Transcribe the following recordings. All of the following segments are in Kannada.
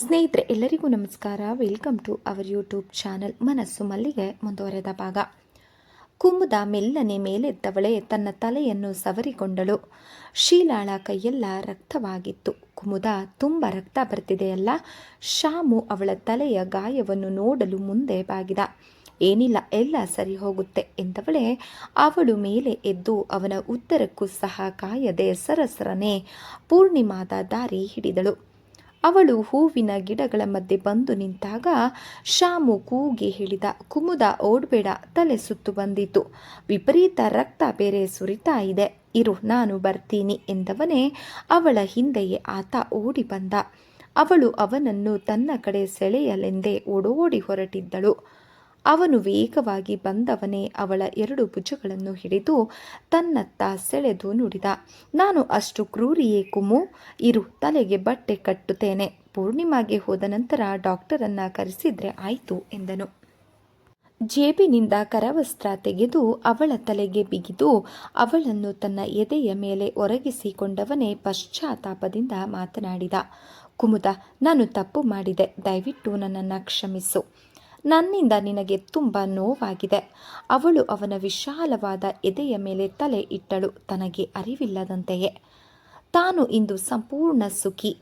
ಸ್ನೇಹಿತರೆ ಎಲ್ಲರಿಗೂ ನಮಸ್ಕಾರ. Welcome to our YouTube channel Manasu Mallige ಮುಂದುವರೆದ ಭಾಗ. ಕುಮುದ ಮೆಲ್ಲನೆ ಮೇಲೆದ್ದವಳೆ ತನ್ನ ತಲೆಯನ್ನು ಸವರಿಕೊಂಡಳು. ಶೀಲಾಳ ಕೈಯೆಲ್ಲ ರಕ್ತವಾಗಿತ್ತು. ಕುಮುದ ತುಂಬ ರಕ್ತ ಬರ್ತಿದೆಯಲ್ಲ. ಶಾಮು ಅವಳ ತಲೆಯ ಗಾಯವನ್ನು ನೋಡಲು ಮುಂದೆ ಬಾಗಿದ. ಏನಿಲ್ಲ, ಎಲ್ಲ ಸರಿ ಹೋಗುತ್ತೆ ಎಂದವಳೆ ಅವಳು ಮೇಲೆ ಎದ್ದು ಅವನ ಉತ್ತರಕ್ಕೂ ಸಹ ಕಾಯದೆ ಸರಸರನೆ ಪೂರ್ಣಿಮಾದ ದಾರಿ ಹಿಡಿದಳು. ಅವಳು ಹೂವಿನ ಗಿಡಗಳ ಮಧ್ಯೆ ಬಂದು ನಿಂತಾಗ ಶಾಮು ಕೂಗಿ ಹೇಳಿದ, ಕುಮುದ ಓಡ್ಬೇಡ, ತಲೆ ಸುತ್ತು ಬಂದಿತು, ವಿಪರೀತ ರಕ್ತ ಬೇರೆ ಸುರಿತಾ ಇದೆ, ಇರು ನಾನು ಬರ್ತೀನಿ ಎಂದವನೇ ಅವಳ ಹಿಂದೆಯೇ ಆತ ಓಡಿ ಬಂದ. ಅವಳು ಅವನನ್ನು ತನ್ನ ಕಡೆ ಸೆಳೆಯಲೆಂದೇ ಓಡೋಡಿ ಹೊರಟಿದ್ದಳು. ಅವನು ವೇಗವಾಗಿ ಬಂದವನೇ ಅವಳ ಎರಡು ಭುಜಗಳನ್ನು ಹಿಡಿದು ತನ್ನತ್ತ ಸೆಳೆದು ನುಡಿದ, ನಾನು ಅಷ್ಟು ಕ್ರೂರಿಯೇ ಕುಮು? ಇರು, ತಲೆಗೆ ಬಟ್ಟೆ ಕಟ್ಟುತ್ತೇನೆ. ಪೂರ್ಣಿಮಾಗೆ ಹೋದ ನಂತರ ಡಾಕ್ಟರನ್ನ ಕರೆಸಿದ್ರೆ ಆಯಿತು ಎಂದನು. ಜೇಬಿನಿಂದ ಕರವಸ್ತ್ರ ತೆಗೆದು ಅವಳ ತಲೆಗೆ ಬಿಗಿದು ಅವಳನ್ನು ತನ್ನ ಎದೆಯ ಮೇಲೆ ಒರಗಿಸಿಕೊಂಡವನೇ ಪಶ್ಚಾತ್ತಾಪದಿಂದ ಮಾತನಾಡಿದ, ಕುಮುದ, ನಾನು ತಪ್ಪು ಮಾಡಿದೆ, ದಯವಿಟ್ಟು ನನ್ನನ್ನು ಕ್ಷಮಿಸು. ನನ್ನಿಂದ ನಿನಗೆ ತುಂಬ ನೋವಾಗಿದೆ. ಅವಳು ಅವನ ವಿಶಾಲವಾದ ಎದೆಯ ಮೇಲೆ ತಲೆ ಇಟ್ಟಳು, ತನಗೆ ಅರಿವಿಲ್ಲದಂತೆಯೇ. ತಾನು ಇಂದು ಸಂಪೂರ್ಣ ಸುಖಿ.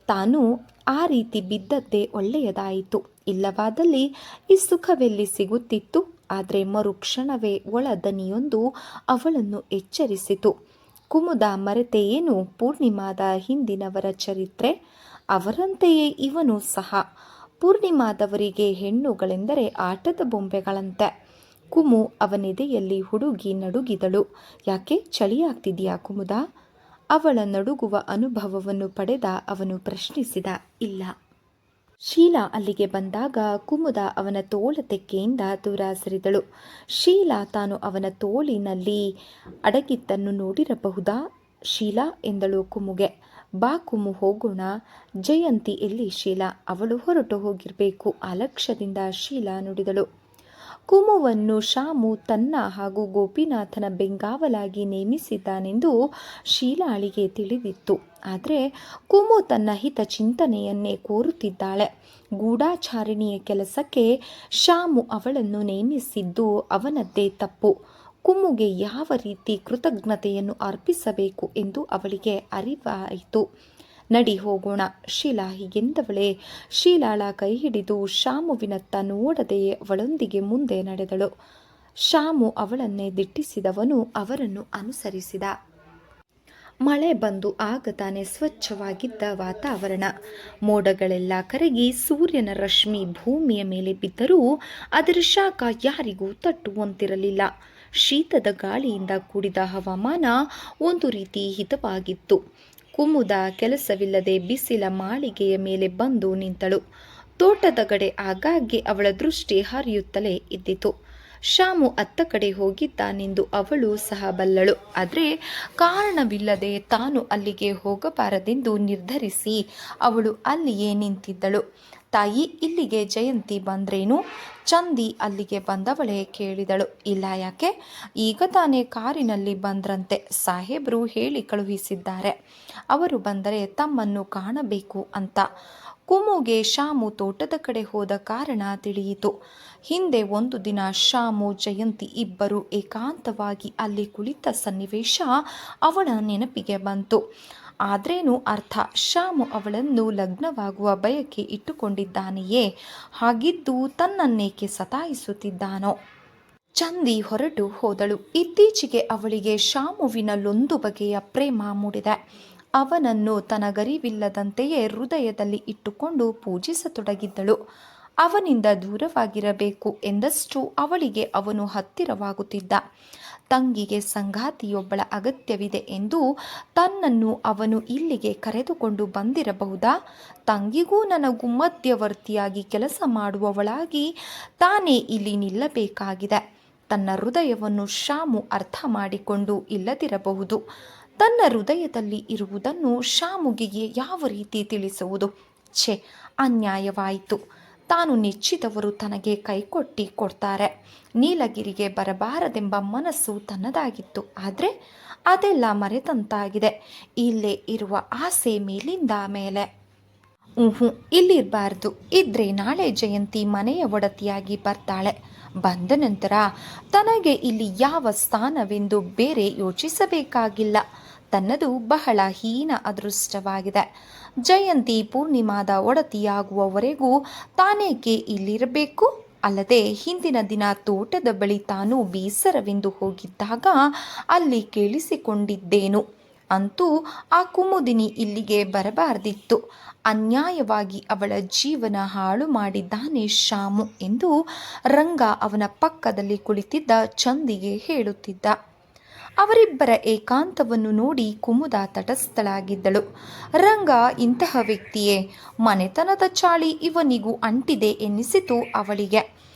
ತಾನು ಆ ರೀತಿ ಬಿದ್ದದ್ದೇ ಒಳ್ಳೆಯದಾಯಿತು. ಇಲ್ಲವಾದಲ್ಲಿ ಈ ಸುಖವೆಲ್ಲಿ ಸಿಗುತ್ತಿತ್ತು? ಆದರೆ ಮರುಕ್ಷಣವೇ ಒಳದನಿಯೊಂದು ಅವಳನ್ನು ಎಚ್ಚರಿಸಿತು. ಕುಮುದ, ಮರೆತೆ ಏನು ಪೂರ್ಣಿಮಾದ ಹಿಂದಿನವರ ಚರಿತ್ರೆ? ಅವರಂತೆಯೇ ಇವನು ಸಹ. ಪೂರ್ಣಿಮಾದವರಿಗೆ ಹೆಣ್ಣುಗಳೆಂದರೆ ಆಟದ ಬೊಂಬೆಗಳಂತೆ. ಕುಮು ಅವನೆದೆಯಲ್ಲಿ ಹುಡುಗಿ ನಡುಗಿದಳು. ಯಾಕೆ, ಚಳಿಯಾಗ್ತಿದೆಯಾ ಕುಮುದ? ಅವಳ ನಡುಗುವ ಅನುಭವವನ್ನು ಪಡೆದ ಅವನು ಪ್ರಶ್ನಿಸಿದ. ಇಲ್ಲ. ಶೀಲಾ ಅಲ್ಲಿಗೆ ಬಂದಾಗ ಕುಮುದ ಅವನ ತೋಳ ತೆಕ್ಕೆಯಿಂದ ದೂರ ಸರಿದಳು. ಶೀಲಾ ತಾನು ಅವನ ತೋಳಿನಲ್ಲಿ ಅಡಗಿದ್ದನ್ನು ನೋಡಿರಬಹುದಾ? ಶೀಲಾ ಎಂದಳು ಕುಮುಗೆ. ಬಾ ಕುಮು, ಹೋಗೋಣ. ಜಯಂತಿ ಎಲ್ಲಿ ಶೀಲಾ? ಅವಳು ಹೊರಟು ಹೋಗಿರಬೇಕು, ಅಲಕ್ಷ್ಯದಿಂದ ಶೀಲಾ ನುಡಿದಳು. ಕುಮುವನ್ನು ಶಾಮು ತನ್ನ ಹಾಗೂ ಗೋಪಿನಾಥನ ಬೆಂಗಾವಲಾಗಿ ನೇಮಿಸಿದ್ದಾನೆಂದು ಶೀಲಾಳಿಗೆ ತಿಳಿದಿತ್ತು. ಆದರೆ ಕುಮು ತನ್ನ ಹಿತ ಚಿಂತನೆಯನ್ನೇ ಕೋರುತ್ತಿದ್ದಾಳೆ. ಗೂಢಾಚಾರಿಣಿಯ ಕೆಲಸಕ್ಕೆ ಶಾಮು ಅವಳನ್ನು ನೇಮಿಸಿದ್ದು ಅವನದ್ದೇ ತಪ್ಪು. ಕುಮುಗೆ ಯಾವ ರೀತಿ ಕೃತಜ್ಞತೆಯನ್ನು ಅರ್ಪಿಸಬೇಕು ಎಂದು ಅವಳಿಗೆ ಅರಿವಾಯಿತು. ನಡಿ ಹೋಗೋಣ. ಶೀಲಾ ಹೀಗೆಂದವಳೆ ಶೀಲಾಳ ಕೈ ಹಿಡಿದು ಶಾಮುವಿನತ್ತ ನೋಡದೆಯೇ ಅವಳೊಂದಿಗೆ ಮುಂದೆ ನಡೆದಳು. ಶಾಮು ಅವಳನ್ನೇ ದಿಟ್ಟಿಸಿದವನು ಅವರನ್ನು ಅನುಸರಿಸಿದ. ಮಳೆ ಬಂದು ಆಗ ತಾನೇ ಸ್ವಚ್ಛವಾಗಿದ್ದ ವಾತಾವರಣ. ಮೋಡಗಳೆಲ್ಲ ಕರಗಿ ಸೂರ್ಯನ ರಶ್ಮಿ ಭೂಮಿಯ ಮೇಲೆ ಬಿದ್ದರೂ ಅದರ ಶಾಖ ಯಾರಿಗೂ ತಟ್ಟುವಂತಿರಲಿಲ್ಲ. ಶೀತದ ಗಾಳಿಯಿಂದ ಕೂಡಿದ ಹವಾಮಾನ ಒಂದು ರೀತಿ ಹಿತವಾಗಿತ್ತು. ಕುಮುದ ಕೆಲಸವಿಲ್ಲದೆ ಬಿಸಿಲ ಮಾಳಿಗೆಯ ಮೇಲೆ ಬಂದು ನಿಂತಳು. ತೋಟದ ಕಡೆ ಆಗಾಗ್ಗೆ ಅವಳ ದೃಷ್ಟಿ ಹರಿಯುತ್ತಲೇ ಇದ್ದಿತು. ಶಾಮು ಅತ್ತ ಕಡೆ ಹೋಗಿದ್ದಾನೆಂದು ಅವಳು ಸಹ ಬಲ್ಲಳು. ಆದರೆ ಕಾರಣವಿಲ್ಲದೆ ತಾನು ಅಲ್ಲಿಗೆ ಹೋಗಬಾರದೆಂದು ನಿರ್ಧರಿಸಿ ಅವಳು ಅಲ್ಲಿಯೇ ನಿಂತಿದ್ದಳು. ತಾಯಿ, ಇಲ್ಲಿಗೆ ಜಯಂತಿ ಬಂದ್ರೇನು? ಚಂದಿ ಅಲ್ಲಿಗೆ ಬಂದವಳೇ ಕೇಳಿದಳು. ಇಲ್ಲ, ಯಾಕೆ? ಈಗ ತಾನೇ ಕಾರಿನಲ್ಲಿ ಬಂದ್ರಂತೆ. ಸಾಹೇಬ್ರು ಹೇಳಿ ಕಳುಹಿಸಿದ್ದಾರೆ, ಅವರು ಬಂದರೆ ತಮ್ಮನ್ನು ಕಾಣಬೇಕು ಅಂತ. ಕುಮುಗೆ ಶಾಮು ತೋಟದ ಕಡೆ ಹೋದ ಕಾರಣ ತಿಳಿಯಿತು. ಹಿಂದೆ ಒಂದು ದಿನ ಶಾಮು ಜಯಂತಿ ಇಬ್ಬರು ಏಕಾಂತವಾಗಿ ಅಲ್ಲಿ ಕುಳಿತ ಸನ್ನಿವೇಶ ಅವಳ ನೆನಪಿಗೆ ಬಂತು. ಆದ್ರೇನು ಅರ್ಥ? ಶಾಮು ಅವಳನ್ನು ಲಗ್ನವಾಗುವ ಬಯಕೆ ಇಟ್ಟುಕೊಂಡಿದ್ದಾನೆಯೇ? ಹಾಗಿದ್ದು ತನ್ನನ್ನೇಕೆ ಸತಾಯಿಸುತ್ತಿದ್ದಾನೋ? ಚಂದಿ ಹೊರಟು ಹೋದಳು. ಇತ್ತೀಚೆಗೆ ಅವಳಿಗೆ ಶಾಮುವಿನಲ್ಲೊಂದು ಬಗೆಯ ಪ್ರೇಮ ಮೂಡಿದೆ. ಅವನನ್ನು ತನಗರಿವಿಲ್ಲದಂತೆಯೇ ಹೃದಯದಲ್ಲಿ ಇಟ್ಟುಕೊಂಡು ಪೂಜಿಸತೊಡಗಿದ್ದಳು. ಅವನಿಂದ ದೂರವಾಗಿರಬೇಕು ಎಂದಷ್ಟು ಅವಳಿಗೆ ಅವನು ಹತ್ತಿರವಾಗುತ್ತಿದ್ದ. ತಂಗಿಗೆ ಸಂಗಾತಿಯೊಬ್ಬಳ ಅಗತ್ಯವಿದೆ ಎಂದು ತನ್ನನ್ನು ಅವನು ಇಲ್ಲಿಗೆ ಕರೆದುಕೊಂಡು ಬಂದಿರಬಹುದಾ? ತಂಗಿಗೂ ನನಗೂ ಮಧ್ಯವರ್ತಿಯಾಗಿ ಕೆಲಸ ಮಾಡುವವಳಾಗಿ ತಾನೇ ಇಲ್ಲಿ ನಿಲ್ಲಬೇಕಾಗಿದೆ. ತನ್ನ ಹೃದಯವನ್ನು ಶಾಮು ಅರ್ಥ ಮಾಡಿಕೊಂಡು ಇಲ್ಲದಿರಬಹುದು. ತನ್ನ ಹೃದಯದಲ್ಲಿ ಇರುವುದನ್ನು ಶಾಮುಗೆ ಯಾವ ರೀತಿ ತಿಳಿಸುವುದು? ಛೆ, ಅನ್ಯಾಯವಾಯಿತು. ತಾನು ನೆಚ್ಚಿದವರು ತನಗೆ ಕೈಕೊಟ್ಟಿ ಕೊಡ್ತಾರೆ. ನೀಲಗಿರಿಗೆ ಬರಬಾರದೆಂಬ ಮನಸ್ಸು ತನ್ನದಾಗಿತ್ತು. ಆದರೆ ಅದೆಲ್ಲ ಮರೆತಂತಾಗಿದೆ. ಇಲ್ಲೇ ಇರುವ ಆಸೆ ಮೇಲಿಂದ ಮೇಲೆ. ಹ್ಞೂ ಇಲ್ಲಿರಬಾರ್ದು. ಇದ್ರೆ ನಾಳೆ ಜಯಂತಿ ಮನೆಯ ಒಡತಿಯಾಗಿ ಬರ್ತಾಳೆ. ಬಂದ ನಂತರ ತನಗೆ ಇಲ್ಲಿ ಯಾವ ಸ್ಥಾನವೆಂದು ಬೇರೆ ಯೋಚಿಸಬೇಕಾಗಿಲ್ಲ. ತನ್ನದು ಬಹಳ ಹೀನ ಅದೃಷ್ಟವಾಗಿದೆ. ಜಯಂತಿ ಪೂರ್ಣಿಮಾದ ಒಡತಿಯಾಗುವವರೆಗೂ ತಾನೇಕೆ ಇಲ್ಲಿರಬೇಕು? ಅಲ್ಲದೆ ಹಿಂದಿನ ದಿನ ತೋಟದ ಬಳಿ ತಾನು ಬೇಸರವೆಂದು ಹೋಗಿದ್ದಾಗ ಅಲ್ಲಿ ಕೇಳಿಸಿಕೊಂಡಿದ್ದೇನು. ಅಂತೂ ಆ ಕುಮುದಿನಿ ಇಲ್ಲಿಗೆ ಬರಬಾರ್ದಿತ್ತು. ಅನ್ಯಾಯವಾಗಿ ಅವಳ ಜೀವನ ಹಾಳು ಮಾಡಿದ್ದಾನೆ ಶಾಮು ಎಂದು ರಂಗ ಅವನ ಪಕ್ಕದಲ್ಲಿ ಕುಳಿತಿದ್ದ ಚಂದಿಗೆ ಹೇಳುತ್ತಿದ್ದ. ಅವರಿಬ್ಬರ ಏಕಾಂತವನ್ನು ನೋಡಿ ಕುಮುದ ತಟಸ್ಥಳಾಗಿದ್ದಳು. ರಂಗ ಇಂತಹ ವ್ಯಕ್ತಿಯೇ, ಮನೆತನದ ಚಾಳಿ ಇವನಿಗೂ ಅಂಟಿದೆ ಎನ್ನಿಸಿತು ಅವಳಿಗೆ.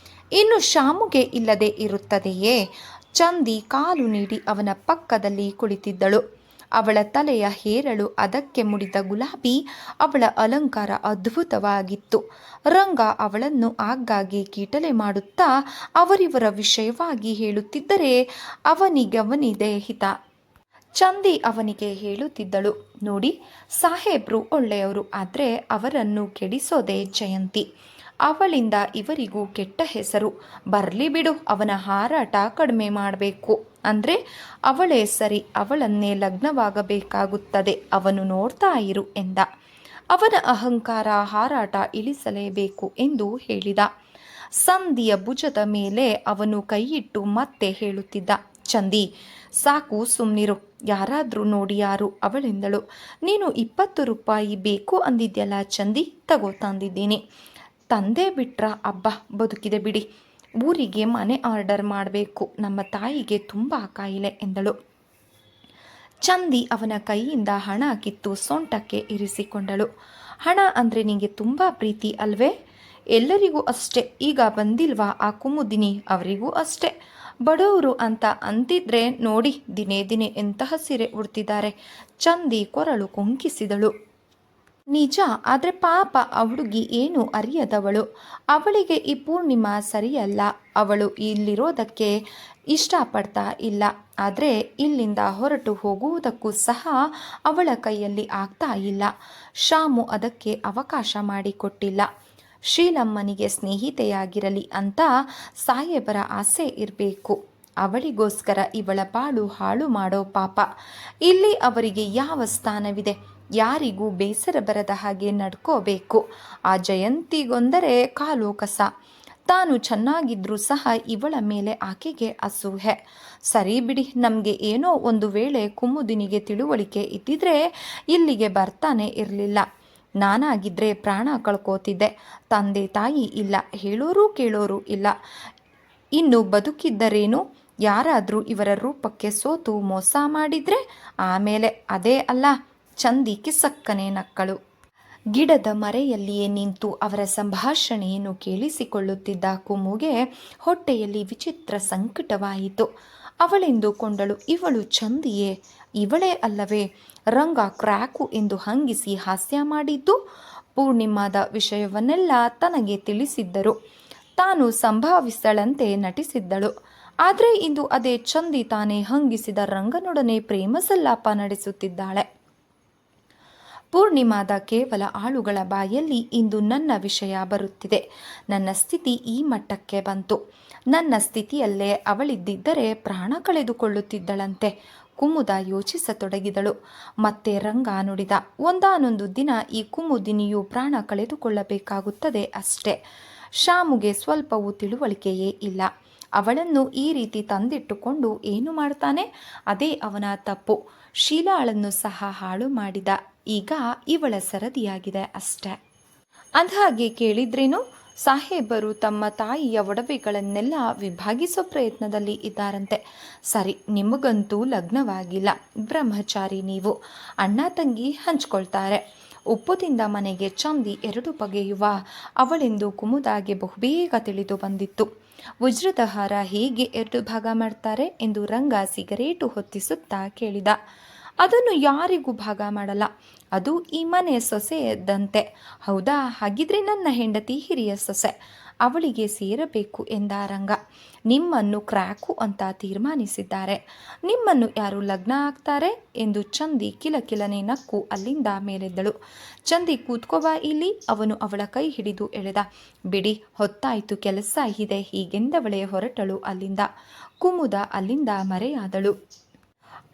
ಇನ್ನು ಶಾಮುಗೆ ಇಲ್ಲದೆ ಇರುತ್ತದೆಯೇ? ಚಂದಿ ಕಾಲು ನೀಡಿ ಅವನ ಪಕ್ಕದಲ್ಲಿ ಕುಳಿತಿದ್ದಳು. ಅವಳ ತಲೆಯ ಹೇರಳು, ಅದಕ್ಕೆ ಮುಡಿದ ಗುಲಾಬಿ, ಅವಳ ಅಲಂಕಾರ ಅದ್ಭುತವಾಗಿತ್ತು. ರಂಗ ಅವಳನ್ನು ಆಗಾಗ್ಗೆ ಕೀಟಲೆ ಮಾಡುತ್ತಾ ಅವರಿವರ ವಿಷಯವಾಗಿ ಹೇಳುತ್ತಿದ್ದರೆ ಅವನಿಗವನಿದೆ ಹಿತ. ಚಂದಿ ಅವನಿಗೆ ಹೇಳುತ್ತಿದ್ದಳು, ನೋಡಿ ಸಾಹೇಬ್ರು ಒಳ್ಳೆಯವರು, ಆದರೆ ಅವರನ್ನು ಕೆಡಿಸೋದೇ ಜಯಂತಿ. ಅವಳಿಂದ ಇವರಿಗೂ ಕೆಟ್ಟ ಹೆಸರು. ಬರಲಿ ಬಿಡು, ಅವನ ಹಾರಾಟ ಕಡಿಮೆ ಮಾಡಬೇಕು ಅಂದರೆ ಅವಳೇ ಸರಿ, ಅವಳನ್ನೇ ಲಗ್ನವಾಗಬೇಕಾಗುತ್ತದೆ, ಅವನು ನೋಡ್ತಾ ಇರು ಎಂದ. ಅವನ ಅಹಂಕಾರ ಹಾರಾಟ ಇಳಿಸಲೇಬೇಕು ಎಂದು ಹೇಳಿದ. ಸಂಧಿಯ ಭುಜದ ಮೇಲೆ ಅವನು ಕೈಯಿಟ್ಟು ಮತ್ತೆ ಹೇಳುತ್ತಿದ್ದ, ಚಂದಿ ಸಾಕು ಸುಮ್ನಿರು, ಯಾರಾದರೂ ನೋಡಿ ಯಾರು ಅವಳೆಂದಳು. ನೀನು 20 ರೂಪಾಯಿ ಬೇಕು ಅಂದಿದ್ಯಲ್ಲ ಚಂದಿ, ತಗೋ ತಂದಿದ್ದೀನಿ. ತಂದೆ ಬಿಟ್ರ ಅಬ್ಬ ಬದುಕಿದೆ ಬಿಡಿ. ಊರಿಗೆ ಮನೆ ಆರ್ಡರ್ ಮಾಡಬೇಕು, ನಮ್ಮ ತಾಯಿಗೆ ತುಂಬ ಕಾಯಿಲೆ ಎಂದಳು. ಚಂದಿ ಅವನ ಕೈಯಿಂದ ಹಣ ಕಿತ್ತು ಸೊಂಟಕ್ಕೆ ಇರಿಸಿಕೊಂಡಳು. ಹಣ ಅಂದರೆ ನಿಂಗೆ ತುಂಬ ಪ್ರೀತಿ ಅಲ್ವೇ? ಎಲ್ಲರಿಗೂ ಅಷ್ಟೇ. ಈಗ ಬಂದಿಲ್ವಾ ಆ ಕುಮುದಿನಿ, ಅವರಿಗೂ ಅಷ್ಟೇ. ಬಡವರು ಅಂತ ಅಂತಿದ್ರೆ ನೋಡಿ ದಿನೇ ದಿನೇ ಎಂತಹ ಸೀರೆ ಉಡ್ತಿದ್ದಾರೆ. ಚಂದಿ ಕೊರಳು ಕೊಂಕಿಸಿದಳು. ನಿಜ, ಆದರೆ ಪಾಪ ಆ ಹುಡುಗಿ ಏನು ಅರಿಯದವಳು. ಅವಳಿಗೆ ಈ ಪೂರ್ಣಿಮಾ ಸರಿಯಲ್ಲ. ಅವಳು ಇಲ್ಲಿರೋದಕ್ಕೆ ಇಷ್ಟಪಡ್ತಾ ಇಲ್ಲ. ಆದರೆ ಇಲ್ಲಿಂದ ಹೊರಟು ಹೋಗುವುದಕ್ಕೂ ಸಹ ಅವಳ ಕೈಯಲ್ಲಿ ಆಗ್ತಾ ಇಲ್ಲ. ಶಾಮು ಅದಕ್ಕೆ ಅವಕಾಶ ಮಾಡಿಕೊಟ್ಟಿಲ್ಲ. ಶೀಲಮ್ಮನಿಗೆ ಸ್ನೇಹಿತೆಯಾಗಿರಲಿ ಅಂತ ಸಾಹೇಬರ ಆಸೆ ಇರಬೇಕು. ಅವಳಿಗೋಸ್ಕರ ಇವಳ ಬಾಳು ಹಾಳು ಮಾಡೋ ಪಾಪ. ಇಲ್ಲಿ ಅವರಿಗೆ ಯಾವ ಸ್ಥಾನವಿದೆ? ಯಾರಿಗೂ ಬೇಸರ ಬರದ ಹಾಗೆ ನಡ್ಕೋಬೇಕು. ಆ ಜಯಂತಿಗೊಂದರೆ ಕಾಲು ಕಸ. ತಾನು ಚೆನ್ನಾಗಿದ್ರೂ ಸಹ ಇವಳ ಮೇಲೆ ಆಕೆಗೆ ಅಸೂಹೆ. ಸರಿ ಬಿಡಿ, ನಮಗೆ ಏನೋ ಒಂದು ವೇಳೆ ಕುಮುದಿನಿಗೆ ತಿಳುವಳಿಕೆ ಇದ್ದಿದ್ರೆ ಇಲ್ಲಿಗೆ ಬರ್ತಾನೆ ಇರಲಿಲ್ಲ. ನಾನಾಗಿದ್ದರೆ ಪ್ರಾಣ ಕಳ್ಕೋತಿದ್ದೆ. ತಂದೆ ತಾಯಿ ಇಲ್ಲ, ಹೇಳೋರು ಕೇಳೋರು ಇಲ್ಲ. ಇನ್ನು ಬದುಕಿದ್ದರೇನು? ಯಾರಾದರೂ ಇವರ ರೂಪಕ್ಕೆ ಸೋತು ಮೋಸ ಮಾಡಿದರೆ ಆಮೇಲೆ ಅದೇ ಅಲ್ಲ. ಚಂದಿ ಕಿಸಕ್ಕನೆ ನಕ್ಕಳು. ಗಿಡದ ಮರೆಯಲ್ಲಿಯೇ ನಿಂತು ಅವರ ಸಂಭಾಷಣೆಯನ್ನು ಕೇಳಿಸಿಕೊಳ್ಳುತ್ತಿದ್ದ ಕುಮುಗೆ ಹೊಟ್ಟೆಯಲ್ಲಿ ವಿಚಿತ್ರ ಸಂಕಟವಾಯಿತು. ಅವಳೆಂದುಕೊಂಡಳು, ಇವಳು ಚಂದಿಯೇ? ಇವಳೇ ಅಲ್ಲವೇ ರಂಗ ಕ್ರ್ಯಾಕು ಎಂದು ಹಂಗಿಸಿ ಹಾಸ್ಯ ಮಾಡಿದ್ದು? ಪೂರ್ಣಿಮಾದ ವಿಷಯವನ್ನೆಲ್ಲ ತನಗೆ ತಿಳಿಸಿದ್ದರು. ತಾನು ಸಂಭಾವಿಸಳಂತೆ ನಟಿಸಿದ್ದಳು. ಆದರೆ ಇಂದು ಅದೇ ಚಂದಿ ತಾನೇ ಹಂಗಿಸಿದ ರಂಗನೊಡನೆ ಪ್ರೇಮ ಸಲ್ಲಾಪ ನಡೆಸುತ್ತಿದ್ದಾಳೆ. ಪೂರ್ಣಿಮಾದ ಕೇವಲ ಆಳುಗಳ ಬಾಯಲ್ಲಿ ಇಂದು ನನ್ನ ವಿಷಯ ಬರುತ್ತಿದೆ. ನನ್ನ ಸ್ಥಿತಿ ಈ ಮಟ್ಟಕ್ಕೆ ಬಂತು. ನನ್ನ ಸ್ಥಿತಿಯಲ್ಲೇ ಅವಳಿದ್ದಿದ್ದರೆ ಪ್ರಾಣ ಕಳೆದುಕೊಳ್ಳುತ್ತಿದ್ದಳಂತೆ. ಕುಮುದ ಯೋಚಿಸತೊಡಗಿದಳು. ಮತ್ತೆ ರಂಗ ನುಡಿದ, ಒಂದಾನೊಂದು ದಿನ ಈ ಕುಮುದಿನಿಯು ಪ್ರಾಣ ಕಳೆದುಕೊಳ್ಳಬೇಕಾಗುತ್ತದೆ ಅಷ್ಟೇ. ಶಾಮುಗೆ ಸ್ವಲ್ಪವೂ ತಿಳುವಳಿಕೆಯೇ ಇಲ್ಲ. ಅವಳನ್ನು ಈ ರೀತಿ ತಂದಿಟ್ಟುಕೊಂಡು ಏನು ಮಾಡ್ತಾನೆ? ಅದೇ ಅವನ ತಪ್ಪು. ಶೀಲಾಳನ್ನು ಸಹ ಹಾಳು ಮಾಡಿದ. ಈಗ ಇವಳ ಸರದಿಯಾಗಿದೆ ಅಷ್ಟೆ. ಅಂದಹಾಗೆ ಕೇಳಿದ್ರೇನು? ಸಾಹೇಬರು ತಮ್ಮ ತಾಯಿಯ ಒಡವೆಗಳನ್ನೆಲ್ಲ ವಿಭಾಗಿಸೋ ಪ್ರಯತ್ನದಲ್ಲಿ ಇದ್ದಾರಂತೆ. ಸರಿ, ನಿಮಗಂತೂ ಲಗ್ನವಾಗಿಲ್ಲ, ಬ್ರಹ್ಮಚಾರಿ ನೀವು. ಅಣ್ಣ ತಂಗಿ ಹಂಚ್ಕೊಳ್ತಾರೆ. ಉಪ್ಪುದಿಂದ ಮನೆಗೆ ಚಂದಿ 2 ಬಗೆಯುವ ಅವಳೆಂದು ಕುಮುದಾಗೆ ಬಹುಬೇಗ ತಿಳಿದು ಬಂದಿತ್ತು. ವಜ್ರದ ಹಾರ ಹೇಗೆ 2 ಭಾಗ ಮಾಡ್ತಾರೆ ಎಂದು ರಂಗ ಸಿಗರೇಟು ಹೊತ್ತಿಸುತ್ತಾ ಕೇಳಿದ. ಅದನ್ನು ಯಾರಿಗೂ ಭಾಗ ಮಾಡಲ್ಲ. ಅದು ಈ ಮನೆ ಸೊಸೆಯದಂತೆ. ಹೌದಾ? ಹಾಗಿದ್ರೆ ನನ್ನ ಹೆಂಡತಿ ಹಿರಿಯ ಸೊಸೆ, ಅವಳಿಗೆ ಸೇರಬೇಕು ಎಂದ ರಂಗ. ನಿಮ್ಮನ್ನು ಕ್ರ್ಯಾಕು ಅಂತ ತೀರ್ಮಾನಿಸಿದ್ದಾರೆ. ನಿಮ್ಮನ್ನು ಯಾರು ಲಗ್ನ ಆಗ್ತಾರೆ ಎಂದು ಚಂದಿ ಕಿಲಕಿಲನೆ ನಕ್ಕು ಅಲ್ಲಿಂದ ಮೇಲೆದ್ದಳು. ಚಂದಿ, ಕೂತ್ಕೋಬಾ ಇಲ್ಲಿ. ಅವನು ಅವಳ ಕೈ ಹಿಡಿದು ಎಳೆದ. ಬಿಡಿ, ಹೊತ್ತಾಯ್ತು, ಕೆಲಸ ಇದೆ, ಹೀಗೆಂದವಳೆ ಹೊರಟಳು ಅಲ್ಲಿಂದ. ಕುಮುದ ಅಲ್ಲಿಂದ ಮರೆಯಾದಳು.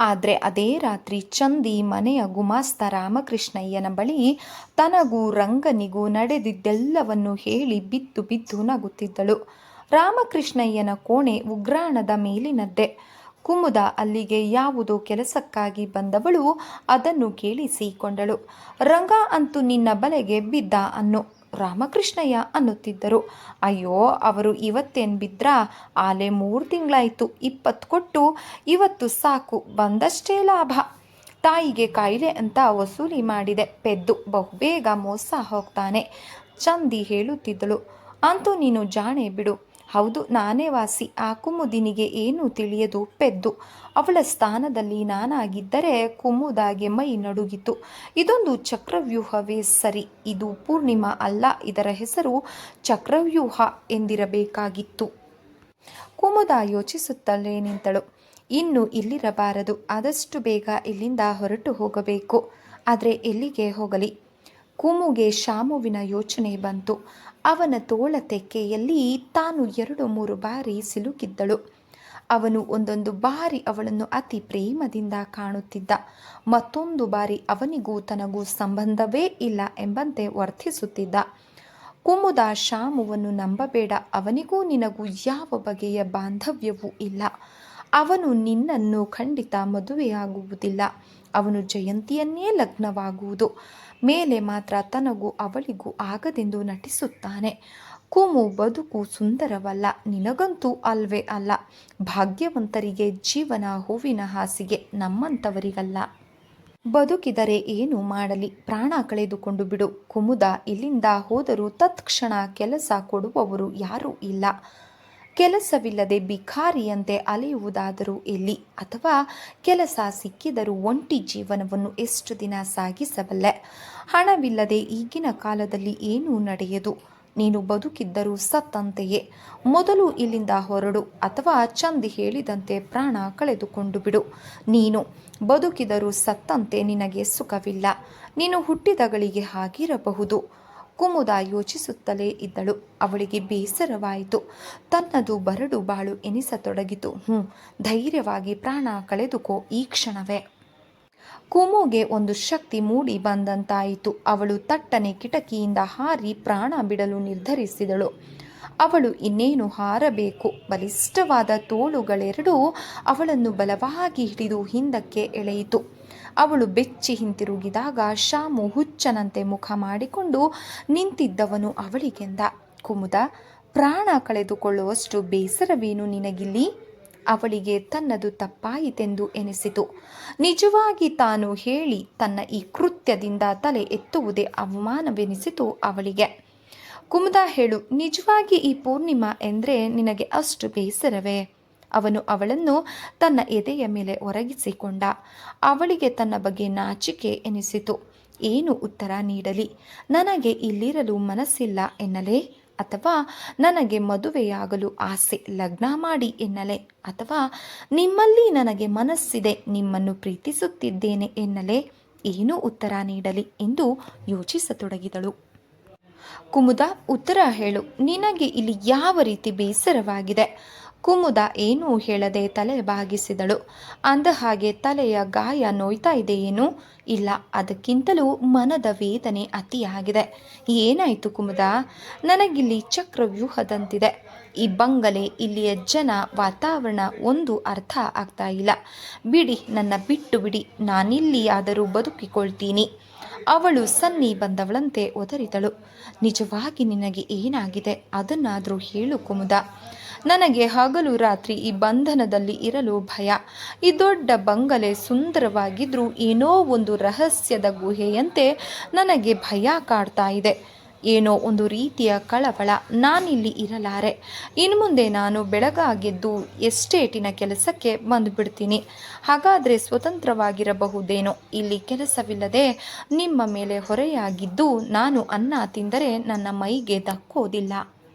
ಆದರೆ ಅದೇ ರಾತ್ರಿ ಚಂದಿ ಮನೆಯ ಗುಮಾಸ್ತ ರಾಮಕೃಷ್ಣಯ್ಯನ ಬಳಿ ತನಗೂ ರಂಗನಿಗೂ ನಡೆದಿದ್ದೆಲ್ಲವನ್ನು ಹೇಳಿ ಬಿದ್ದು ಬಿದ್ದು ನಗುತ್ತಿದ್ದಳು. ರಾಮಕೃಷ್ಣಯ್ಯನ ಕೋಣೆ ಉಗ್ರಾಣದ ಮೇಲಿನದ್ದೇ. ಕುಮುದ ಅಲ್ಲಿಗೆ ಯಾವುದೋ ಕೆಲಸಕ್ಕಾಗಿ ಬಂದವಳು ಅದನ್ನು ಕೇಳಿಸಿಕೊಂಡಳು. ರಂಗ ಅಂತೂ ನಿನ್ನ ಬಲೆಗೆ ಬಿದ್ದ ಅನ್ನು ರಾಮಕೃಷ್ಣಯ್ಯ ಅನ್ನುತ್ತಿದ್ದರು. ಅಯ್ಯೋ, ಅವರು ಇವತ್ತೇನು ಬಿದ್ರಾ? ಆಲೆ 3 ತಿಂಗಳಾಯಿತು. 20 ಕೊಟ್ಟು ಇವತ್ತು ಸಾಕು, ಬಂದಷ್ಟೇ ಲಾಭ. ತಾಯಿಗೆ ಕಾಯಿಲೆ ಅಂತ ವಸೂಲಿ ಮಾಡಿದೆ. ಪೆದ್ದು ಬಹುಬೇಗ ಮೋಸ ಹೋಗ್ತಾನೆ, ಚಂದಿ ಹೇಳುತ್ತಿದ್ದಳು. ಅಂತೂ ನೀನು ಜಾಣೆ ಬಿಡು. ಹೌದು, ನಾನೇ ವಾಸಿ. ಆ ಕುಮುದಿನಿಗೆ ಏನೂ ತಿಳಿಯದು, ಪೆದ್ದು. ಅವಳ ಸ್ಥಾನದಲ್ಲಿ ನಾನಾಗಿದ್ದರೆ ಕುಮುದಾಗೆ ಮೈ ನಡುಗಿತು. ಇದೊಂದು ಚಕ್ರವ್ಯೂಹವೇ ಸರಿ. ಇದು ಪೂರ್ಣಿಮಾ ಅಲ್ಲ, ಇದರ ಹೆಸರು ಚಕ್ರವ್ಯೂಹ ಎಂದಿರಬೇಕಾಗಿತ್ತು. ಕುಮುದ ಯೋಚಿಸುತ್ತಲೇ ನಿಂತಳು. ಇನ್ನು ಇಲ್ಲಿರಬಾರದು, ಆದಷ್ಟು ಬೇಗ ಇಲ್ಲಿಂದ ಹೊರಟು ಹೋಗಬೇಕು. ಆದರೆ ಎಲ್ಲಿಗೆ ಹೋಗಲಿ? ಕುಮುಗೆ ಶಾಮುವಿನ ಯೋಚನೆ ಬಂತು. ಅವನ ತೋಳ ತೆಕ್ಕೆಯಲ್ಲಿ ತಾನು 2-3 ಬಾರಿ ಸಿಲುಕಿದ್ದಳು. ಅವನು ಒಂದೊಂದು ಬಾರಿ ಅವಳನ್ನು ಅತಿ ಪ್ರೇಮದಿಂದ ಕಾಣುತ್ತಿದ್ದ. ಮತ್ತೊಂದು ಬಾರಿ ಅವನಿಗೂ ತನಗೂ ಸಂಬಂಧವೇ ಇಲ್ಲ ಎಂಬಂತೆ ವರ್ತಿಸುತ್ತಿದ್ದ. ಕುಮುದ, ಶಾಮುವನ್ನು ನಂಬಬೇಡ. ಅವನಿಗೂ ನಿನಗೂ ಯಾವ ಬಗೆಯ ಬಾಂಧವ್ಯವೂ ಇಲ್ಲ. ಅವನು ನಿನ್ನನ್ನು ಖಂಡಿತ ಮದುವೆಯಾಗುವುದಿಲ್ಲ. ಅವನು ಜಯಂತಿಯನ್ನೇ ಲಗ್ನವಾಗುವುದು. ಮೇಲೆ ಮಾತ್ರ ತನಗೂ ಅವಳಿಗೂ ಆಗದೆಂದು ನಟಿಸುತ್ತಾನೆ. ಕುಮು, ಬದುಕು ಸುಂದರವಲ್ಲ, ನಿನಗಂತೂ ಅಲ್ವೇ ಅಲ್ಲ. ಭಾಗ್ಯವಂತರಿಗೆ ಜೀವನ ಹೂವಿನ ಹಾಸಿಗೆ, ನಮ್ಮಂಥವರಿಗಲ್ಲ. ಬದುಕಿದರೆ ಏನು ಮಾಡಲಿ? ಪ್ರಾಣ ಕಳೆದುಕೊಂಡು ಬಿಡು. ಕುಮುದ, ಇಲ್ಲಿಂದ ಹೋದರೂ ತತ್ಕ್ಷಣ ಕೆಲಸ ಕೊಡುವವರು ಯಾರೂ ಇಲ್ಲ. ಕೆಲಸವಿಲ್ಲದೆ ಭಿಕಾರಿಯಂತೆ ಅಲೆಯುವುದಾದರೂ ಎಲ್ಲಿ? ಅಥವಾ ಕೆಲಸ ಸಿಕ್ಕಿದರೂ ಒಂಟಿ ಜೀವನವನ್ನು ಎಷ್ಟು ದಿನ ಸಾಗಿಸಬಲ್ಲೆ? ಹಣವಿಲ್ಲದೆ ಈಗಿನ ಕಾಲದಲ್ಲಿ ಏನೂ ನಡೆಯದು. ನೀನು ಬದುಕಿದ್ದರೂ ಸತ್ತಂತೆಯೇ. ಮೊದಲು ಇಲ್ಲಿಂದ ಹೊರಡು, ಅಥವಾ ಚಂದಿ ಹೇಳಿದಂತೆ ಪ್ರಾಣ ಕಳೆದುಕೊಂಡು ಬಿಡು. ನೀನು ಬದುಕಿದರೂ ಸತ್ತಂತೆ ನಿನಗೆ ಸುಖವಿಲ್ಲ. ನೀನು ಹುಟ್ಟಿದಗಳಿಗೆ ಹಾಗಿರಬಹುದು. ಕುಮುದ ಯೋಚಿಸುತ್ತಲೇ ಇದ್ದಳು. ಅವಳಿಗೆ ಬೇಸರವಾಯಿತು. ತನ್ನದು ಬರಡು ಬಾಳು ಎನಿಸತೊಡಗಿತು. ಧೈರ್ಯವಾಗಿ ಪ್ರಾಣ ಕಳೆದುಕೋ ಈ ಕ್ಷಣವೇ. ಕುಮುಗೆ ಒಂದು ಶಕ್ತಿ ಮೂಡಿ ಬಂದಂತಾಯಿತು. ಅವಳು ತಟ್ಟನೆ ಕಿಟಕಿಯಿಂದ ಹಾರಿ ಪ್ರಾಣ ಬಿಡಲು ನಿರ್ಧರಿಸಿದಳು. ಅವಳು ಇನ್ನೇನು ಹಾರಬೇಕು. ಬಲಿಷ್ಠವಾದ ತೋಳುಗಳೆರಡೂ ಅವಳನ್ನು ಬಲವಾಗಿ ಹಿಡಿದು ಹಿಂದಕ್ಕೆ ಎಳೆಯಿತು. ಅವಳು ಬೆಚ್ಚಿ ಹಿಂತಿರುಗಿದಾಗ ಶಾಮು ಹುಚ್ಚನಂತೆ ಮುಖ ಮಾಡಿಕೊಂಡು ನಿಂತಿದ್ದವನು ಅವಳಿಗೆಂದ, ಕುಮುದ, ಪ್ರಾಣ ಕಳೆದುಕೊಳ್ಳುವಷ್ಟು ಬೇಸರವೇನು ನಿನಗಿಲ್ಲಿ? ಅವಳಿಗೆ ತನ್ನದು ತಪ್ಪಾಯಿತೆಂದು ಎನಿಸಿತು. ನಿಜವಾಗಿ ತಾನು ಹೇಳಿ ತನ್ನ ಈ ಕೃತ್ಯದಿಂದ ತಲೆ ಎತ್ತುವುದೇ ಅವಮಾನವೆನಿಸಿತು ಅವಳಿಗೆ. ಕುಮುದ, ಹೇಳು, ನಿಜವಾಗಿ ಈ ಪೂರ್ಣಿಮಾ ಎಂದರೆ ನಿನಗೆ ಅಷ್ಟು ಬೇಸರವೇ? ಅವನು ಅವಳನ್ನು ತನ್ನ ಎದೆಯ ಮೇಲೆ ಒರಗಿಸಿಕೊಂಡ. ಅವಳಿಗೆ ತನ್ನ ಬಗ್ಗೆ ನಾಚಿಕೆ ಎನಿಸಿತು. ಏನು ಉತ್ತರ ನೀಡಲಿ? ನನಗೆ ಇಲ್ಲಿರಲು ಮನಸ್ಸಿಲ್ಲ ಎನ್ನಲೇ? ಅಥವಾ ನನಗೆ ಮದುವೆಯಾಗಲು ಆಸೆ, ಲಗ್ನ ಮಾಡಿ ಎನ್ನಲೇ? ಅಥವಾ ನಿಮ್ಮಲ್ಲಿ ನನಗೆ ಮನಸ್ಸಿದೆ, ನಿಮ್ಮನ್ನು ಪ್ರೀತಿಸುತ್ತಿದ್ದೇನೆ ಎನ್ನಲೇ? ಏನೂ ಉತ್ತರ ನೀಡಲಿ ಎಂದು ಯೋಚಿಸತೊಡಗಿದಳು. ಕುಮುದ, ಉತ್ತರ ಹೇಳು. ನಿನಗೆ ಇಲ್ಲಿ ಯಾವ ರೀತಿ ಬೇಸರವಾಗಿದೆ? ಕುಮುದ ಏನೂ ಹೇಳದೆ ತಲೆ ಬಾಗಿಸಿದಳು. ಅಂದ ಹಾಗೆ ತಲೆಯ ಗಾಯ ನೋಯ್ತಾ ಇದೆಯೇನು? ಇಲ್ಲ, ಅದಕ್ಕಿಂತಲೂ ಮನದ ವೇದನೆ ಅತಿಯಾಗಿದೆ. ಏನಾಯಿತು ಕುಮುದ? ನನಗಿಲ್ಲಿ ಚಕ್ರವ್ಯೂಹದಂತಿದೆ. ಈ ಬಂಗಲೆ, ಇಲ್ಲಿಯ ಜನ, ವಾತಾವರಣ ಒಂದು ಅರ್ಥ ಆಗ್ತಾ ಇಲ್ಲ. ಬಿಡಿ, ನನ್ನ ಬಿಟ್ಟು ಬಿಡಿ, ನಾನಿಲ್ಲಿಯಾದರೂ ಬದುಕಿಕೊಳ್ತೀನಿ. ಅವಳು ಸನ್ನಿ ಬಂದವಳಂತೆ ಒದರಿದಳು. ನಿಜವಾಗಿ ನಿನಗೆ ಏನಾಗಿದೆ? ಅದನ್ನಾದರೂ ಹೇಳು ಕುಮುದ. ನನಗೆ ಹಗಲು ರಾತ್ರಿ ಈ ಬಂಧನದಲ್ಲಿ ಇರಲು ಭಯ. ಈ ದೊಡ್ಡ ಬಂಗಲೆ ಸುಂದರವಾಗಿದ್ರೂ ಏನೋ ಒಂದು ರಹಸ್ಯದ ಗುಹೆಯಂತೆ ನನಗೆ ಭಯ ಕಾಡ್ತಾ ಇದೆ. ಏನೋ ಒಂದು ರೀತಿಯ ಕಳವಳ. ನಾನಿಲ್ಲಿ ಇರಲಾರೆ. ಇನ್ನು ಮುಂದೆ ನಾನು ಬೆಳಗಾಗೆದ್ದು ಎಸ್ಟೇಟಿನ ಕೆಲಸಕ್ಕೆ ಬಂದುಬಿಡ್ತೀನಿ. ಹಾಗಾದರೆ ಸ್ವತಂತ್ರವಾಗಿರಬಹುದೇನೋ. ಇಲ್ಲಿ ಕೆಲಸವಿಲ್ಲದೆ ನಿಮ್ಮ ಮೇಲೆ ಹೊರೆಯಾಗಿದ್ದು ನಾನು ಅನ್ನ ತಿಂದರೆ ನನ್ನ ಮೈಗೆ ದಕ್ಕೋದಿಲ್ಲ.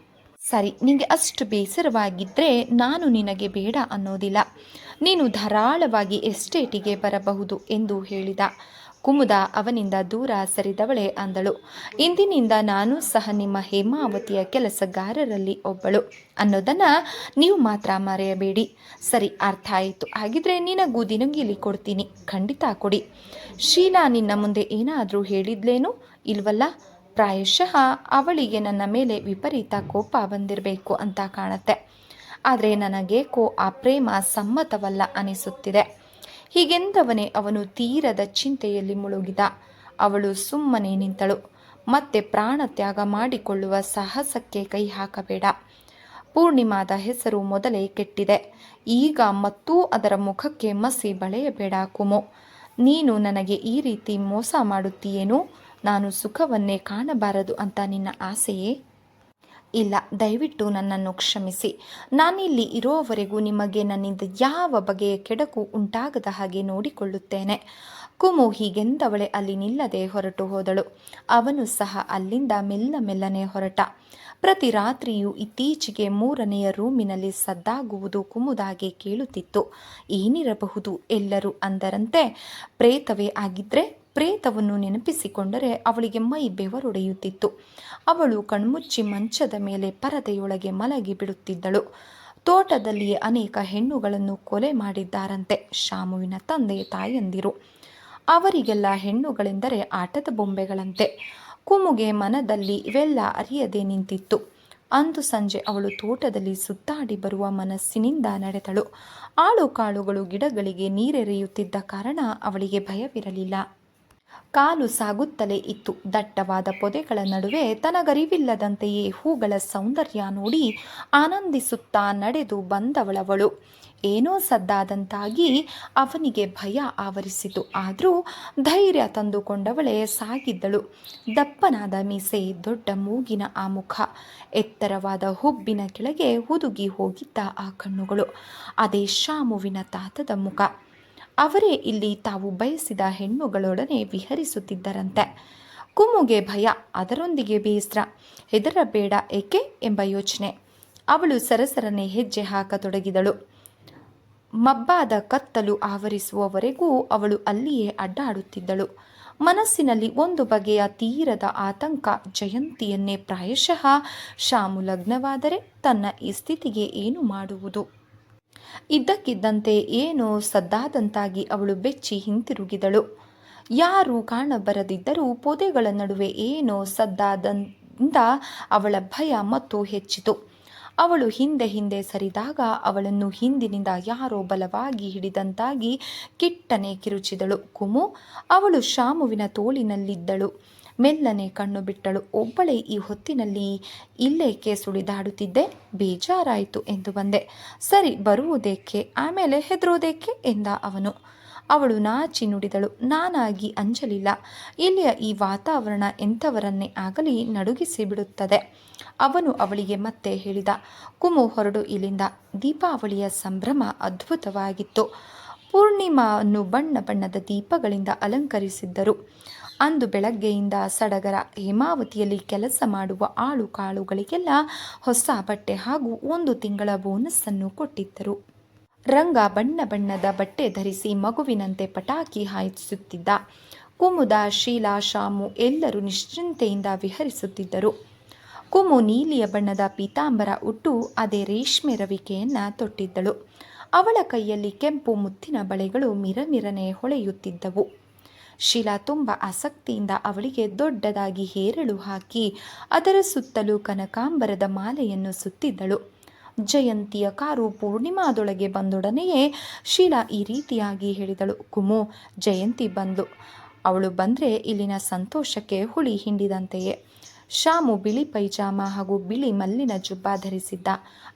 ಸರಿ, ನಿನಗೆ ಅಷ್ಟು ಬೇಸರವಾಗಿದ್ದರೆ ನಾನು ನಿನಗೆ ಬೇಡ ಅನ್ನೋದಿಲ್ಲ. ನೀನು ಧಾರಾಳವಾಗಿ ಎಸ್ಟೇಟಿಗೆ ಬರಬಹುದು ಎಂದು ಹೇಳಿದ. ಕುಮುದ ಅವನಿಂದ ದೂರ ಸರಿದವಳೆ ಅಂದಳು. ಇಂದಿನಿಂದ ನಾನು ಸಹ ನಿಮ್ಮ ಹೇಮಾವತಿಯ ಕೆಲಸಗಾರರಲ್ಲಿ ಒಬ್ಬಳು ಅನ್ನೋದನ್ನು ನೀವು ಮಾತ್ರ ಮರೆಯಬೇಡಿ. ಸರಿ, ಅರ್ಥ ಆಯಿತು. ಹಾಗಿದ್ರೆ ನಿನಗೂ ದಿನಗೂಲಿ ಕೊಡ್ತೀನಿ. ಖಂಡಿತ ಕೊಡಿ. ಶೀಲಾ ನಿನ್ನ ಮುಂದೆ ಏನಾದರೂ ಹೇಳಿದ್ಲೇನು? ಇಲ್ವಲ್ಲ. ಪ್ರಾಯಶಃ ಅವಳಿಗೆ ನನ್ನ ಮೇಲೆ ವಿಪರೀತ ಕೋಪ ಬಂದಿರಬೇಕು ಅಂತ ಕಾಣುತ್ತೆ. ಆದರೆ ನನಗೇಕೋ ಆ ಪ್ರೇಮ ಸಮ್ಮತವಲ್ಲ ಅನಿಸುತ್ತಿದೆ. ಹೀಗೆಂದವನೇ ಅವನು ತೀರದ ಚಿಂತೆಯಲ್ಲಿ ಮುಳುಗಿದ. ಅವಳು ಸುಮ್ಮನೆ ನಿಂತಳು. ಮತ್ತೆ ಪ್ರಾಣ ತ್ಯಾಗ ಮಾಡಿಕೊಳ್ಳುವ ಸಾಹಸಕ್ಕೆ ಕೈ ಹಾಕಬೇಡ. ಪೂರ್ಣಿಮಾದ ಹೆಸರು ಮೊದಲೇ ಕೆಟ್ಟಿದೆ. ಈಗ ಮತ್ತೂ ಅದರ ಮುಖಕ್ಕೆ ಮಸಿ ಬಳೆಯಬೇಡ ಕುಮು. ನೀನು ನನಗೆ ಈ ರೀತಿ ಮೋಸ ಮಾಡುತ್ತೀಯೇನೋ? ನಾನು ಸುಖವನ್ನೇ ಕಾಣಬಾರದು ಅಂತ ನಿನ್ನ ಆಸೆಯೇ? ಇಲ್ಲ, ದಯವಿಟ್ಟು ನನ್ನನ್ನು ಕ್ಷಮಿಸಿ. ನಾನಿಲ್ಲಿ ಇರೋವರೆಗೂ ನಿಮಗೆ ನನ್ನಿಂದ ಯಾವ ಬಗೆಯ ಕೆಡಕು ಉಂಟಾಗದ ಹಾಗೆ ನೋಡಿಕೊಳ್ಳುತ್ತೇನೆ. ಕುಮು ಹೀಗೆಂದವಳೆ ಅಲ್ಲಿ ನಿಲ್ಲದೆ ಹೊರಟು ಹೋದಳು. ಅವನು ಸಹ ಅಲ್ಲಿಂದ ಮೆಲ್ಲನೆ ಹೊರಟ. ಪ್ರತಿ ರಾತ್ರಿಯೂ ಇತ್ತೀಚೆಗೆ 3ನೆಯ ರೂಮಿನಲ್ಲಿ ಸದ್ದಾಗುವುದು ಕುಮುದಾಗೆ ಕೇಳುತ್ತಿತ್ತು. ಏನಿರಬಹುದು? ಎಲ್ಲರೂ ಅಂದರಂತೆ ಪ್ರೇತವೇ ಆಗಿದ್ರೆ. ಪ್ರೇತವನ್ನು ನೆನಪಿಸಿಕೊಂಡರೆ ಅವಳಿಗೆ ಮೈ ಬೆವರೊಡೆಯುತ್ತಿತ್ತು. ಅವಳು ಕಣ್ಮುಚ್ಚಿ ಮಂಚದ ಮೇಲೆ ಪರದೆಯೊಳಗೆ ಮಲಗಿ ಬಿಡುತ್ತಿದ್ದಳು. ತೋಟದಲ್ಲಿಯೇ ಅನೇಕ ಹೆಣ್ಣುಗಳನ್ನು ಕೊಲೆ ಮಾಡಿದ್ದಾರಂತೆ ಶಾಮುವಿನ ತಂದೆ ತಾಯಂದಿರು. ಅವರಿಗೆಲ್ಲ ಹೆಣ್ಣುಗಳೆಂದರೆ ಆಟದ ಬೊಂಬೆಗಳಂತೆ. ಕುಮುಗೆ ಮನದಲ್ಲಿ ಇವೆಲ್ಲ ಅರಿಯದೆ ನಿಂತಿತ್ತು. ಅಂದು ಸಂಜೆ ಅವಳು ತೋಟದಲ್ಲಿ ಸುತ್ತಾಡಿ ಬರುವ ಮನಸ್ಸಿನಿಂದ ನಡೆದಳು. ಆಳು ಕಾಳುಗಳು ಗಿಡಗಳಿಗೆ ನೀರೆರೆಯುತ್ತಿದ್ದ ಕಾರಣ ಅವಳಿಗೆ ಭಯವಿರಲಿಲ್ಲ. ಕಾಲು ಸಾಗುತ್ತಲೇ ಇತ್ತು. ದಟ್ಟವಾದ ಪೊದೆಗಳ ನಡುವೆ ತನಗರಿವಿಲ್ಲದಂತೆಯೇ ಹೂಗಳ ಸೌಂದರ್ಯ ನೋಡಿ ಆನಂದಿಸುತ್ತಾ ನಡೆದು ಬಂದವಳವಳು. ಏನೋ ಸದ್ದಾದಂತಾಗಿ ಅವನಿಗೆ ಭಯ ಆವರಿಸಿತು. ಆದರೂ ಧೈರ್ಯ ತಂದುಕೊಂಡವಳೇ ಸಾಗಿದ್ದಳು. ದಪ್ಪನಾದ ಮೀಸೆ, ದೊಡ್ಡ ಮೂಗಿನ ಆ ಮುಖ, ಎತ್ತರವಾದ ಹುಬ್ಬಿನ ಕೆಳಗೆ ಹುದುಗಿ ಹೋಗಿದ್ದ ಆ ಕಣ್ಣುಗಳು, ಅದೇ ಶಾಮುವಿನ ತಾತದ ಮುಖ. ಅವರೇ ಇಲ್ಲಿ ತಾವು ಬಯಸಿದ ಹೆಣ್ಣುಗಳೊಡನೆ ವಿಹರಿಸುತ್ತಿದ್ದರಂತೆ. ಕುಮುಗೆ ಭಯ, ಅದರೊಂದಿಗೆ ಬೇಸರ. ಹೆದರಬೇಡ ಏಕೆ ಎಂಬ ಯೋಚನೆ. ಅವಳು ಸರಸರನೆ ಹೆಜ್ಜೆ ಹಾಕತೊಡಗಿದಳು. ಮಬ್ಬಾದ ಕತ್ತಲು ಆವರಿಸುವವರೆಗೂ ಅವಳು ಅಲ್ಲಿಯೇ ಅಡ್ಡಾಡುತ್ತಿದ್ದಳು. ಮನಸ್ಸಿನಲ್ಲಿ ಒಂದು ಬಗೆಯ ತೀರದ ಆತಂಕ. ಜಯಂತಿಯನ್ನೇ ಪ್ರಾಯಶಃ ಶಾಮು ಲಗ್ನವಾದರೆ ತನ್ನ ಈ ಸ್ಥಿತಿಗೆ ಏನು ಮಾಡುವುದು? ಇದ್ದಕ್ಕಿದ್ದಂತೆ ಏನೋ ಸದ್ದಾದಂತಾಗಿ ಅವಳು ಬೆಚ್ಚಿ ಹಿಂತಿರುಗಿದಳು. ಯಾರೂ ಕಾಣಬರದಿದ್ದರೂ ಪೊದೆಗಳ ನಡುವೆ ಏನೋ ಸದ್ದಾದಿಂದ ಅವಳ ಭಯ ಮತ್ತು ಹೆಚ್ಚಿತು. ಅವಳು ಹಿಂದೆ ಸರಿದಾಗ ಅವಳನ್ನು ಹಿಂದಿನಿಂದ ಯಾರೋ ಬಲವಾಗಿ ಹಿಡಿದಂತಾಗಿ ಕಿಟ್ಟನೆ ಕಿರುಚಿದಳು. ಕುಮು! ಅವಳು ಶಾಮುವಿನ ತೋಳಿನಲ್ಲಿದ್ದಳು. ಮೆಲ್ಲನೆ ಕಣ್ಣು ಬಿಟ್ಟಳು. ಒಬ್ಬಳೇ ಈ ಹೊತ್ತಿನಲ್ಲಿ ಇಲ್ಲೇಕೆ ಸುಳಿದಾಡುತ್ತಿದ್ದೆ? ಬೇಜಾರಾಯಿತು ಎಂದು ಬಂದೆ. ಸರಿ, ಬರುವುದೇಕೆ, ಆಮೇಲೆ ಹೆದರೋದೇಕೆ ಎಂದ ಅವನು. ಅವಳು ನಾಚಿ ನುಡಿದಳು. ನಾನಾಗಿ ಅಂಜಲಿಲ್ಲ. ಇಲ್ಲಿಯ ಈ ವಾತಾವರಣ ಎಂಥವರನ್ನೇ ಆಗಲಿ ನಡುಗಿಸಿ ಬಿಡುತ್ತದೆ. ಅವನು ಅವಳಿಗೆ ಮತ್ತೆ ಹೇಳಿದ. ಕುಮು, ಹೊರಡು ಇಲ್ಲಿಂದ. ದೀಪಾವಳಿಯ ಸಂಭ್ರಮ ಅದ್ಭುತವಾಗಿತ್ತು. ಪೂರ್ಣಿಮಾವನ್ನು ಬಣ್ಣ ಬಣ್ಣದ ದೀಪಗಳಿಂದ ಅಲಂಕರಿಸಿದ್ದರು. ಅಂದು ಬೆಳಗ್ಗೆಯಿಂದ ಸಡಗರ. ಹೇಮಾವತಿಯಲ್ಲಿ ಕೆಲಸ ಮಾಡುವ ಆಳು ಕಾಳುಗಳಿಗೆಲ್ಲ ಹೊಸ ಬಟ್ಟೆ ಹಾಗೂ 1 ತಿಂಗಳ ಬೋನಸ್ಸನ್ನು ಕೊಟ್ಟಿದ್ದರು. ರಂಗ ಬಣ್ಣ ಬಣ್ಣದ ಬಟ್ಟೆ ಧರಿಸಿ ಮಗುವಿನಂತೆ ಪಟಾಕಿ ಹಾಯಿಸುತ್ತಿದ್ದ. ಕುಮುದ, ಶೀಲಾ, ಶಾಮು ಎಲ್ಲರೂ ನಿಶ್ಚಿಂತೆಯಿಂದ ವಿಹರಿಸುತ್ತಿದ್ದರು. ಕುಮು ನೀಲಿಯ ಬಣ್ಣದ ಪೀತಾಂಬರ ಉಟ್ಟು ಅದೇ ರೇಷ್ಮೆ ರವಿಕೆಯನ್ನು ತೊಟ್ಟಿದ್ದಳು. ಅವಳ ಕೈಯಲ್ಲಿ ಕೆಂಪು ಮುತ್ತಿನ ಬಳೆಗಳು ಮಿರಮಿರನೆ ಹೊಳೆಯುತ್ತಿದ್ದವು. ಶೀಲಾ ತುಂಬ ಆಸಕ್ತಿಯಿಂದ ಅವಳಿಗೆ ದೊಡ್ಡದಾಗಿ ಹೇರಳು ಹಾಕಿ ಅದರ ಸುತ್ತಲೂ ಕನಕಾಂಬರದ ಮಾಲೆಯನ್ನು ಸುತ್ತಿದ್ದಳು. ಜಯಂತಿಯ ಕಾರು ಪೂರ್ಣಿಮಾದೊಳಗೆ ಬಂದೊಡನೆಯೇ ಶೀಲಾ ಈ ರೀತಿಯಾಗಿ ಹೇಳಿದಳು. ಕುಮು, ಜಯಂತಿ ಬಂದ್ಲು. ಅವಳು ಬಂದರೆ ಇಲ್ಲಿನ ಸಂತೋಷಕ್ಕೆ ಹುಳಿ ಹಿಂಡಿದಂತೆಯೇ. ಶ್ಯಾಮು ಬಿಳಿ ಪೈಜಾಮ ಹಾಗೂ ಬಿಳಿ ಮಲ್ಲಿನ ಜುಬ್ಬ ಧರಿಸಿದ್ದ.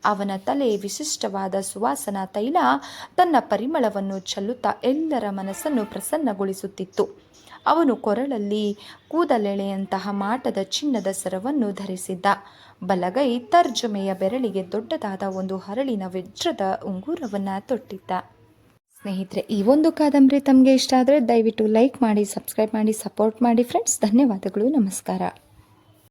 ಅವನ ತಲೆ ವಿಶಿಷ್ಟವಾದ ಸುವಾಸನಾ ತೈಲ ತನ್ನ ಪರಿಮಳವನ್ನು ಚೆಲ್ಲುತ್ತಾ ಎಲ್ಲರ ಮನಸ್ಸನ್ನು ಪ್ರಸನ್ನಗೊಳಿಸುತ್ತಿತ್ತು. ಅವನು ಕೊರಳಲ್ಲಿ ಕೂದಲೆಳೆಯಂತಹ ಮಾಟದ ಚಿನ್ನದ ಸರವನ್ನು ಧರಿಸಿದ್ದ. ಬಲಗೈ ತರ್ಜುಮೆಯ ಬೆರಳಿಗೆ ದೊಡ್ಡದಾದ ಒಂದು ಹರಳಿನ ವಜ್ರದ ಉಂಗುರವನ್ನು ತೊಟ್ಟಿದ್ದ. ಸ್ನೇಹಿತರೆ, ಈ ಒಂದು ಕಾದಂಬರಿ ತಮಗೆ ಇಷ್ಟ ಆದರೆ ದಯವಿಟ್ಟು ಲೈಕ್ ಮಾಡಿ, ಸಬ್ಸ್ಕ್ರೈಬ್ ಮಾಡಿ, ಸಪೋರ್ಟ್ ಮಾಡಿ ಫ್ರೆಂಡ್ಸ್. ಧನ್ಯವಾದಗಳು. ನಮಸ್ಕಾರ.